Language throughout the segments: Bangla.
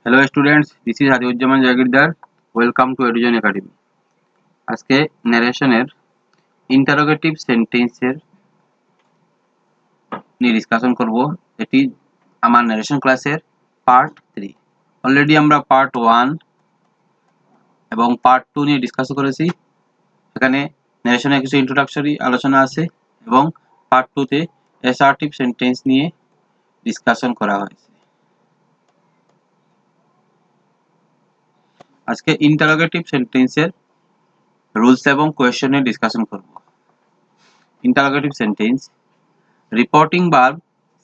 Hello students, this is Hadi Jagirdar. Welcome to Education Academy. আজকে narration-এর interrogative sentence-এর নিয়ে ডিসকাশন করব। এটি আমার narration ক্লাসের পার্ট 3। অলরেডি আমরা পার্ট 1 এবং পার্ট 2 নিয়ে ডিসকাস করেছি। এখানে narration-এর কিছু ইন্ট্রোডাকটরি আলোচনা আছে এবং পার্ট 2 তে assertive sentence নিয়ে ডিসকাশন করা হয়েছে। আজকে ইন্টারোগেটিভ সেন্টেন্সের রুলস এবং কোয়েশ্চেন এর ডিসকাশন করব। ইন্টারোগেটিভ সেন্টেন্স রিপোর্টিং ভার্ব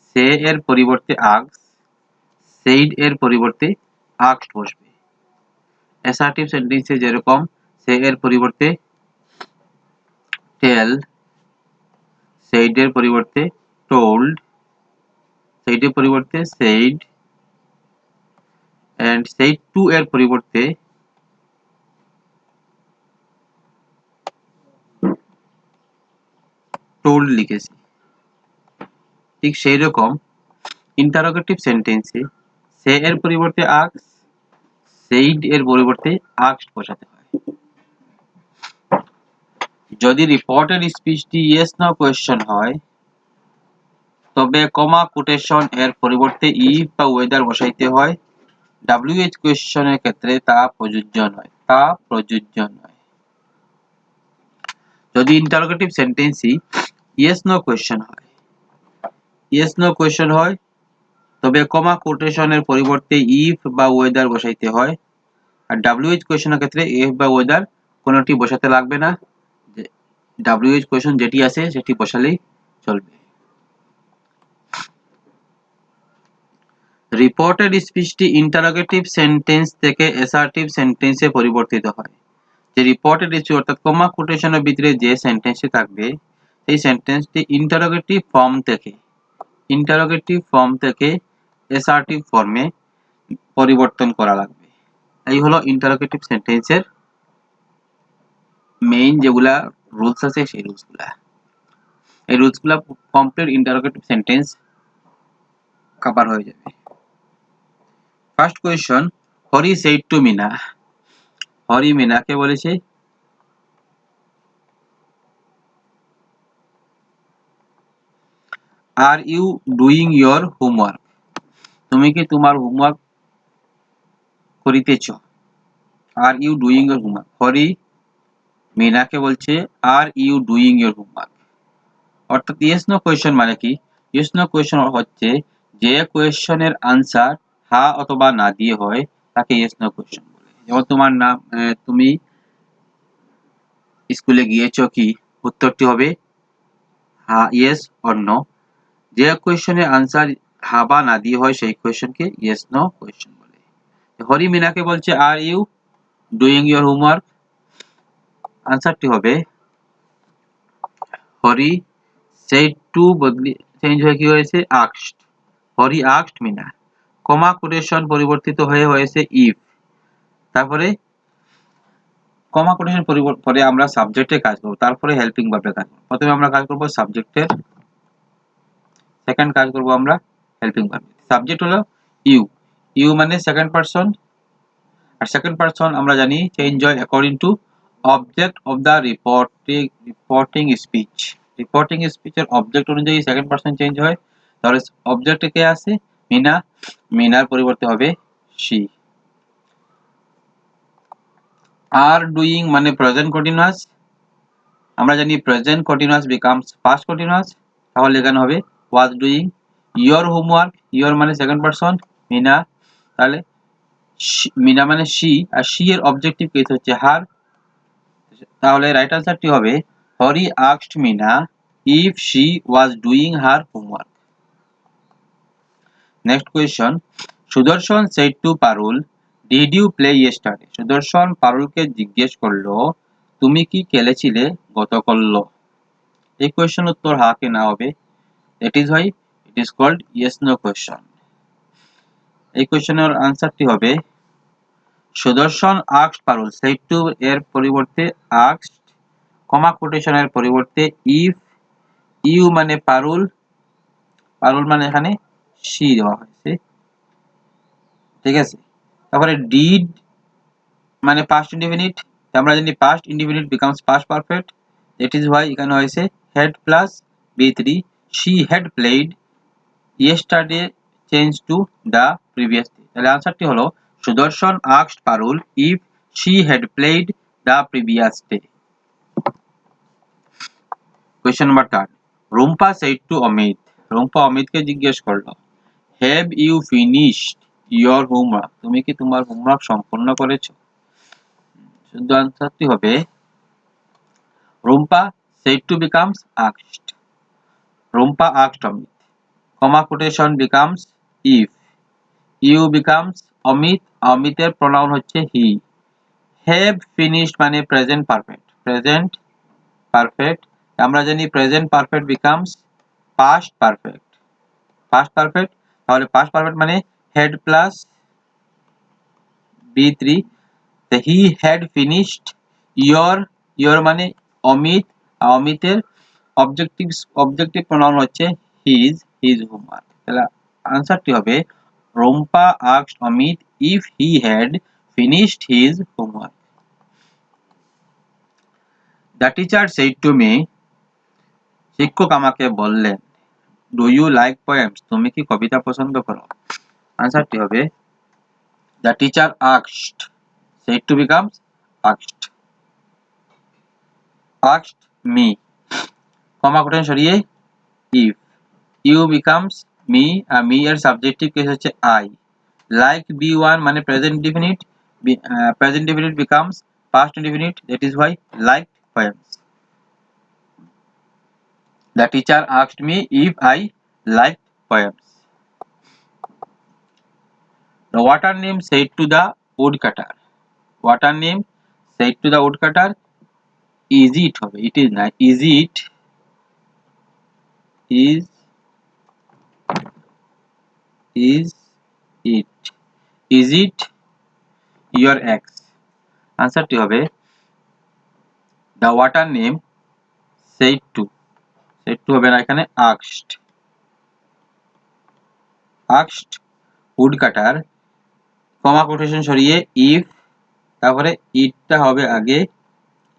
সে এর পরিবর্তে আস্ক, সেইড এর পরিবর্তে আস্কড বসবে। অ্যাসার্টিভ সেন্টেন্সে যেরকম সে এর পরিবর্তে টেল, সেইড এর পরিবর্তে টোল্ড, সেইড এর পরিবর্তে সেইড এন্ড সেইড টু এর পরিবর্তে টোল্ড লিখেছি। ঠিক সেই রকম ইন্টারোগেটিভ সেন্টেন্সে সে এর পরিবর্তে আস্ক, সেইড এর পরিবর্তে আস্কড বসাতে হয়। যদি রিপোর্টেড স্পিচটি ইয়েস নো কোয়েশ্চেন হয় তবে কমা কোটেশন এর পরিবর্তে ইফ বা ওয়েদার বসাইতে হয়। WH কোয়েশ্চনের ক্ষেত্রে তা প্রযোজ্য নয়। যদি ইন্টারোগেটিভ সেন্টেন্সই ইয়েস নো কোয়েশ্চন হয় তবে কমা কোটেশনের পরিবর্তে ইফ বা ওয়েদার বসাইতে হয়। আর WH কোয়েশ্চনের ক্ষেত্রে ইফ বা ওয়েদার কোনোটি বসাতে লাগবে না। WH কোয়েশ্চন যেটি আছে সেটি বসালেই চলবে। রিপোর্টেড স্পিচটি ইন্টারোগেটিভ সেন্টেন্স থেকে অ্যাসার্টিভ সেন্টেন্সে পরিবর্তিত হয়। যে রিপোর্টেড স্পিচ অর্থাৎ কমা কোটেশনের ভিতরে যে সেন্টেন্সটি থাকবে সেই সেন্টেন্সটি ইন্টারোগেটিভ ফর্ম থেকে অ্যাসার্টিভ ফর্মে পরিবর্তন করা লাগবে। এই হলো ইন্টারোগেটিভ সেন্টেন্সের মেইন যেগুলা রুলস আছে সেই রুলসগুলা। এই রুলসগুলা কমপ্লিট ইন্টারোগেটিভ সেন্টেন্স কভার হয়ে যাবে। First question, Hari said to Mina. Hari মিনাকে বলেছে are you doing your homework? তুমি কি তোমার হোমওয়ার্ক করিতেছ? Are you doing your homework. Hari মিনাকে বলছে are you doing your homework. অর্থাৎ ইয়েস নো কোয়েশ্চন মানে কি? ইয়েস নো কোয়েশ্চন হচ্ছে যে কোয়েশ্চনের আনসার হ্যাঁ অথবা না দিয়ে হয় তাকে ইয়েস নো কোয়েশ্চন বলে। যেমন তোমার নাম, তুমি স্কুলে গিয়েছো কি? উত্তরটি হবে হ্যাঁ, ইয়েস অর নো। যে কোয়েশ্চনের আনসার হ্যাঁ বা না দিয়ে হয় সেই কোয়েশ্চনকে ইয়েস নো কোয়েশ্চন বলে। হরি মিনাকে বলছে are you doing your homework? আনসারটি হবে হরি সেড টু বদলি চেঞ্জ হয়ে কি হয়েছে asked. Hari asked Mina. Comma quotation পরিবর্তিত হয়ে হয়েছে ইফ। তারপরে কমা কোটেশন পরে আমরা সাবজেক্টে কাজ করব, তারপরে হেল্পিং ভার্বে কাজ করব। প্রথমে আমরা কাজ করব সাবজেক্টের, সেকেন্ড কাজ করব আমরা হেল্পিং ভার্বে। সাবজেক্ট হলো ইউ মানে সেকেন্ড পারসন, আর সেকেন্ড পারসন আমরা জানি চেঞ্জ হয় according to object of the reporting স্পিচের অবজেক্ট অনুযায়ী সেকেন্ড পারসন চেঞ্জ হয়। তাহলে অবজেক্টে কে আছে? মিনা। মিনার পরিবর্তে হবে শি। আর ডুইং মানে প্রেজেন্ট কন্টিনিউয়াস। আমরা জানি present continuous becomes past continuous, তাহলে এখানে হবে was doing. Your homework, your মানে সেকেন্ড পারসন মিনা, তাহলে মিনা মানে শি, আর শি এর অবজেক্টিভ কেস হচ্ছে হার। তাহলে রাইট আনসারটি হবে Hari asked Mina if she was doing her homework. Next question, Sudarshan said to Parul did you play yesterday? Sudarshan পারুলকে জিজ্ঞেস করলো তুমি কি খেলেছিলে গতকাল? এই কোয়েশ্চন উত্তর হ্যাঁ কি না হবে। That is why it is called yes no question. এই কোয়েশ্চনের আনসারটি হবে Sudarshan asked Parul, said to এর পরিবর্তে আস্কড, কমা কোটেশনের পরিবর্তে ইফ, ইউ মানে পারুল মানে এখানে শি দেওয়া হয়েছে, ঠিক আছে। তারপরে ডিড মানে পাস্ট ইনডিফিনিট, আমরা জানি past indefinite becomes past perfect, that is why এখানে হয়েছে had plus B3, she had played yesterday change to the previous day. তাহলে আনসারটি হলো Sudarshan asked Parul if she had played the previous day. Question number 3, Rumpa said to Amit, Rumpa অমিতকে জিজ্ঞেস করলো have you finished your homework, তুমি কি তোমার হোমওয়ার্ক সম্পূর্ণ করেছো? শুদ্ধ আনসারটি হবে Rumpa said to becomes asked, Rumpa asked Amit, comma quotation becomes if, you becomes Amit, অমিতের pronoun হচ্ছে he, have finished মানে present perfect, আমরা জানি present perfect becomes past perfect, তাহলে past perfect মানে had plus B3, he had finished your মানে অমিত, অমিতের অবজেক্টিভ প্রোনাউন হচ্ছে his homework। তাহলে আনসারটি হবে Rumpa asked Amit if he had finished his homework। The teacher said to me, শিক্ষক আমাকে বললেন do you like poems, তুমি কি কবিতা পছন্দ করো? আনসারটি হবে the teacher asked, said to becomes asked me, comma quotation সরিয়ে if, you becomes me, me এর সাবজেক্টিভ কেস হচ্ছে I, like B1 মানে present indefinite, present indefinite becomes past indefinite, that is why liked poems। The teacher asked me if I liked poems। The water nymph said to the woodcutter, water nymph said to the woodcutter, is it হবে, it is not, is it your ex, আনসারটি হবে the water nymph said to হবে না, এখানে asked woodcutter, কমা কোটেশন সরিয়ে if, তারপরে ইটটা হবে আগে,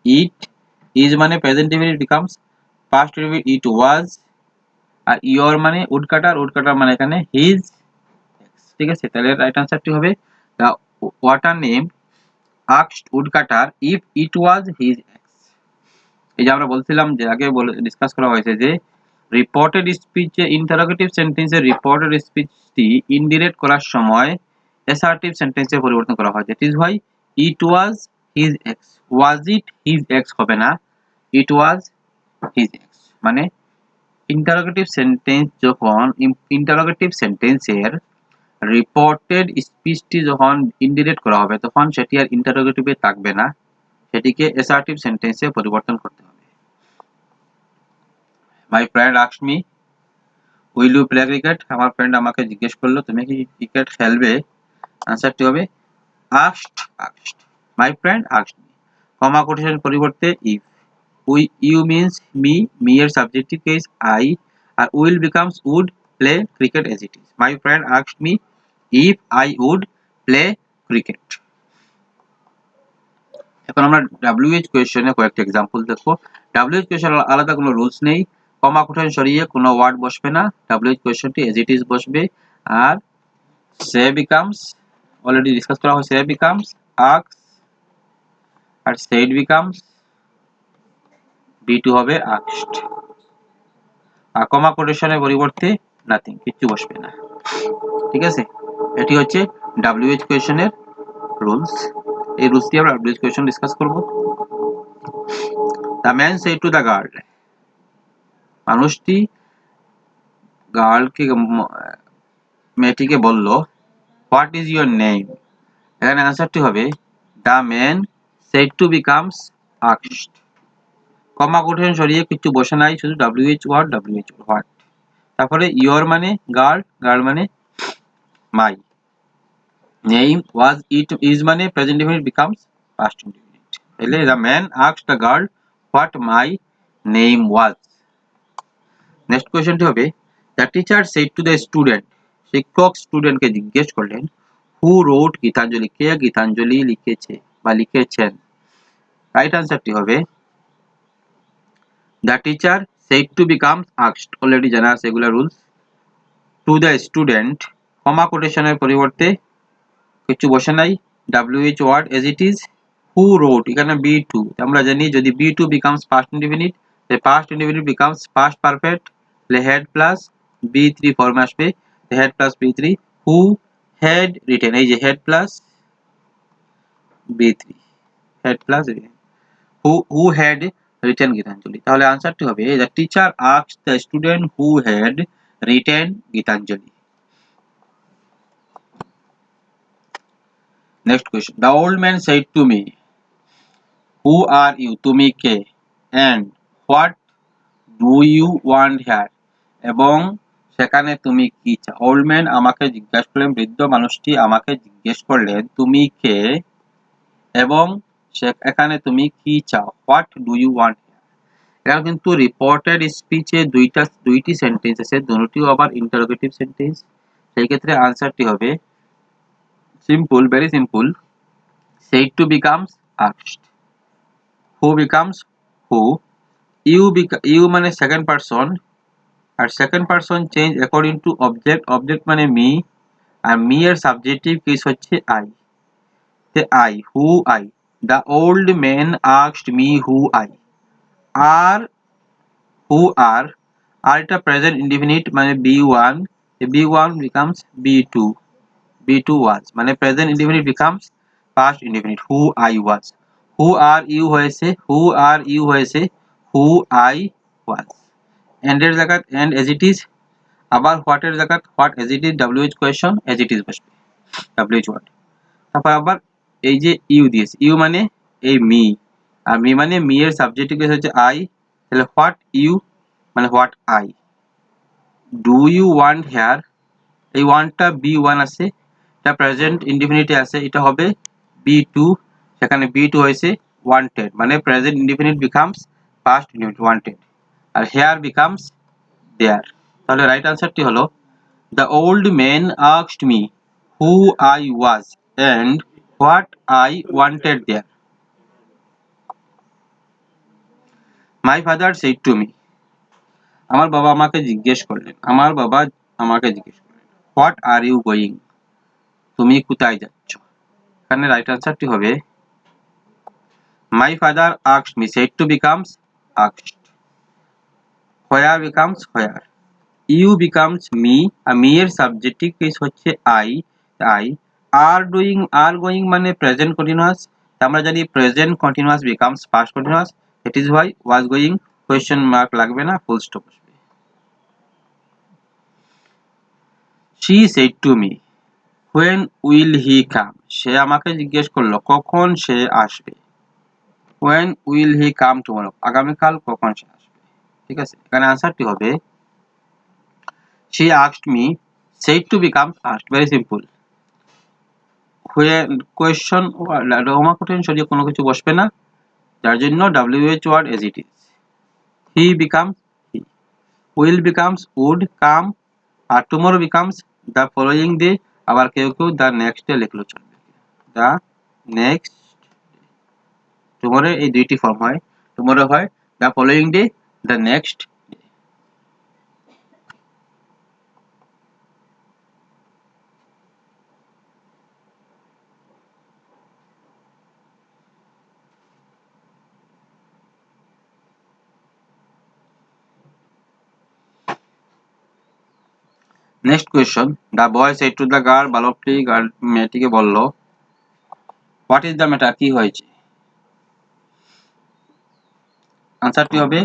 it is মানে present indefinite becomes past indefinite, it was, আর your মানে woodcutter মানে এখানে his ex, ঠিক আছে। তাহলে রাইট আনসারটি হবে the water nymph asked woodcutter if it was his ex। এই যে আমরা বলছিলাম যে আগে ডিসকাস করা হয়েছে যে রিপোর্টেড স্পিচে ইন্টারোগেটিভ সেন্টেন্সের রিপোর্টেড স্পিচটি ইনডিরেক্ট করার সময় অ্যাসার্টিভ সেন্টেন্সে পরিবর্তন করা হয়, that is why it was his x, was it his x হবে না, ইট ওয়াজ হিজ এক্স। মানে ইন্টারোগেটিভ সেন্টেন্স যখন ইন্টারোগেটিভ সেন্টেন্সের রিপোর্টেড স্পিচটি যখন ইনডিরেক্ট করা হবে তখন সেটি আর ইন্টারোগেটিভে থাকবে না, সেটিকে অ্যাসার্টিভ সেন্টেন্সে পরিবর্তন করতে হবে। My friend asked me will you play cricket, আমার ফ্রেন্ড আমাকে জিজ্ঞেস করলো তুমি কি ক্রিকেট খেলবে, আনসারটি হবে asked my friend asked me, comma quotation পরিবর্তে ইফ, ইউ মিন্স মি এর সাবজেক্টিভ কেস আই, আর will becomes would play cricket as it is, my friend asked me if I would play cricket. এখন আমরা WH কোয়েশ্চনে কয়েকটা एग्जांपल দেখব। WH কোয়েশ্চন আলাদা কোনো রুলস নেই, কমা কোটেশন সরিয়ে কোনো ওয়ার্ড বসবে না, WH কোয়েশ্চনটি এজ ইট ইজ বসবে। আর সে বিকামস অলরেডি ডিসকাস করা হয়েছে, সে বিকামস আস্ক, আর সেড বিকামস B2 হবে আস্কড, আর কমা কোটেশনের পরিবর্তে নাথিং, কিছু বসবে না, ঠিক আছে। এটি হচ্ছে WH কোয়েশ্চনের রুলস। এই রুলস দিয়ে আমরা WH কোয়েশ্চন ডিসকাস করব। The man said to the girl, মানুষটি গার্লকে মেয়েটিকে বলল হোয়াট ইজ ইউর নেম, এখানে আনসারটি হবে the man said to becomes asked, comma quotation সরিয়ে কিছু বসে নাই, শুধু WH ওয়ার্ড হোয়াট, তারপরে ইয়োর মানে গার্ল মানে মাই, নেম ওয়াজ ইট ইজ মানে present indefinite becomes past indefinite, তাহলে the man asked the girl what my name was। Next কোয়েশ্চনটি হবে the teacher said to the student, শিক্ষক স্টুডেন্টকে জিজ্ঞেস করলেন হু রোট গীতাঞ্জলি, কে গীতাঞ্জলি লিখেছে বা লিখেছেন। রাইট আনসারটি হবে the teacher said to become asked, already জানা আছে এগুলা rules. To the student, comma কোটেশনের পরিবর্তে কিছু বসে নাই, WH word as it is. Who wrote, এখানে B2, আমরা জানি যদি B2 becomes past indefinite, the past indefinite becomes past perfect, তাহলে head plus B3 ফর্মে আসবে, head plus B3, who had written, এই যে head plus B3, head plus who had written Gitanjali. তাহলে আনসারটি হবে the teacher asked the student who had written Gitanjali. Next question, the old man said to me, who are you, তুমি কে, and what do you want here, এবং সেখানে তুমি কি চাও। ওল্ড ম্যান আমাকে জিজ্ঞাসা করলেন, বৃদ্ধ মানুষটি আমাকে জিজ্ঞেস করলেন তুমি কে এবং এখানে তুমি কি চাও, হোয়াট ডু ইউ ওয়ান্ট। এখানে কিন্তু রিপোর্টেড স্পিচে দুইটি সেন্টেন্স আছে, দুটিও আবার ইন্টারোগেটিভ সেন্টেন্স। সেই ক্ষেত্রে আনসারটি হবে simple, very simple, said to becomes asked, who becomes who, you মানে সেকেন্ড পারসন, আর second person change according to object, object মানে মি, আর মি এর সাবজেক্টিভ কেস হচ্ছে আই, তে I, who I, the old man asked me who I, আর হু আর, আর এটা প্রেজেন্ট ইনডিফিনিট মানে B1, B1 becomes B2, B2 was, মানে present indefinite becomes past indefinite, who I was, who are you হয়েছে, who are you হয়েছে who I was, and এর জায়গায় and as it is, আবার হোয়াট এর জায়গায় what as it is, WH question as it is বসবে, WH ওয়ার্ড। তারপর আবার এই যে ইউ দিয়েছে, ইউ মানে এই মি, আর মি মানে মি এর সাবজেক্টিভ কেস হচ্ছে আই, তাহলে হোয়াট ইউ মানে what I, do you want here, এই ওয়ানটা B1 আছে, এটা প্রেজেন্ট ইনডিফিনিটে আছে, এটা হবে B2, সেখানে B2 হয়েছে ওয়ান্টেড, মানে present indefinite becomes past indefinite wanted, আর হেয়ার বিকামস দেয়ার। তাহলে রাইট আনসারটি হলো the old man asked me who I was and what I wanted there. My father said to me, আমার বাবা আমাকে জিজ্ঞেস করলেন, আমার বাবা আমাকে জিজ্ঞেস করলেন, হোয়াট আর ইউ গোয়িং, তুমি কোথায় যাচ্ছ। এখানে রাইট আনসারটি হবে my father asked me, said to becomes asked, where becomes where, you becomes me, আর মি এর সাবজেক্টিভ কেস হচ্ছে I, I, are doing are going মানে প্রেজেন্ট কন্টিনিউয়াস, আমরা জানি present continuous becomes past continuous, it is why was going, question mark লাগবে না, ফুল স্টপ আসবে। She said to me when will he come, সে আমাকে জিজ্ঞেস করলো কখন সে আসবে, when will he come tomorrow, আগামীকাল কখন সে আসবে। ঠিক আছে, এখানে আনসারটি হবে she asked me said to become asked, very simple, when question comma quotation সরিয়ে কোনো কিছু বসবে না, যার জন্য WH word as it is, he becomes he, will becomes would, come, আর tomorrow becomes the following day, আবার কেউ কেউ the next day লিখলো চলবে, the next, tomorrow এই দুইটি ফর্ম হয়, tomorrow হয় the following day, the next day। Next question, the boy said to the girl, বালকটি মেয়েটিকে বলল what is the matter, কি হয়েছে। আনসারটি হবে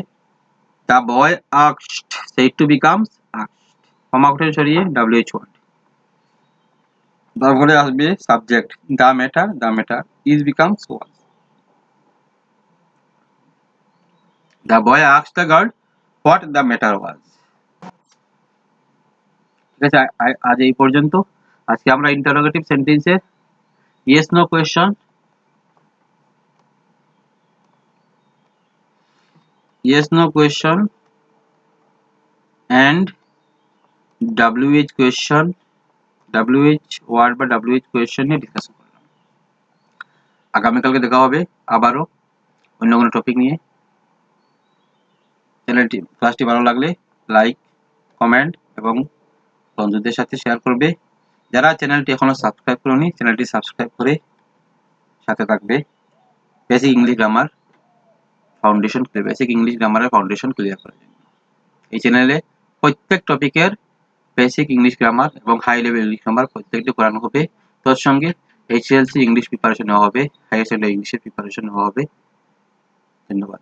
the boy asked said to becomes asked, কমা উঠে সরিয়ে WH ওয়ার্ড, তারপরে আসবে subject the matter is becomes was, the boy asked the girl what the matter was। ঠিক আছে, আজ এই পর্যন্ত। আজকে আমরা ইন্টারোগেটিভ সেন্টেন্সের yes no question, yes no question and WH question WH word বা WH কোয়েশ্চেন নিয়ে ডিসকাশন করলাম। আগামীকালকে দেখা হবে আবারও অন্য কোনো টপিক নিয়ে। ক্লাসটি ভালো লাগলে লাইক, কমেন্ট এবং বন্ধুদের সাথে শেয়ার করবে। যারা চ্যানেলটি এখনো সাবস্ক্রাইব করোনি চ্যানেলটি সাবস্ক্রাইব করে সাথে থাকবে। Basic English grammar foundation clear করার জন্য এই চ্যানেলে প্রত্যেক টপিকের বেসিক ইংলিশ গ্রামার এবং হাই লেভেল ইংলিশ গ্রামার প্রত্যেকটি পড়ানো হবে। তার সঙ্গে HLC ইংলিশ প্রিপারেশন নেওয়া হবে, হায়ার সেকেন্ডারি ইংলিশের প্রিপারেশন নেওয়া হবে। ধন্যবাদ।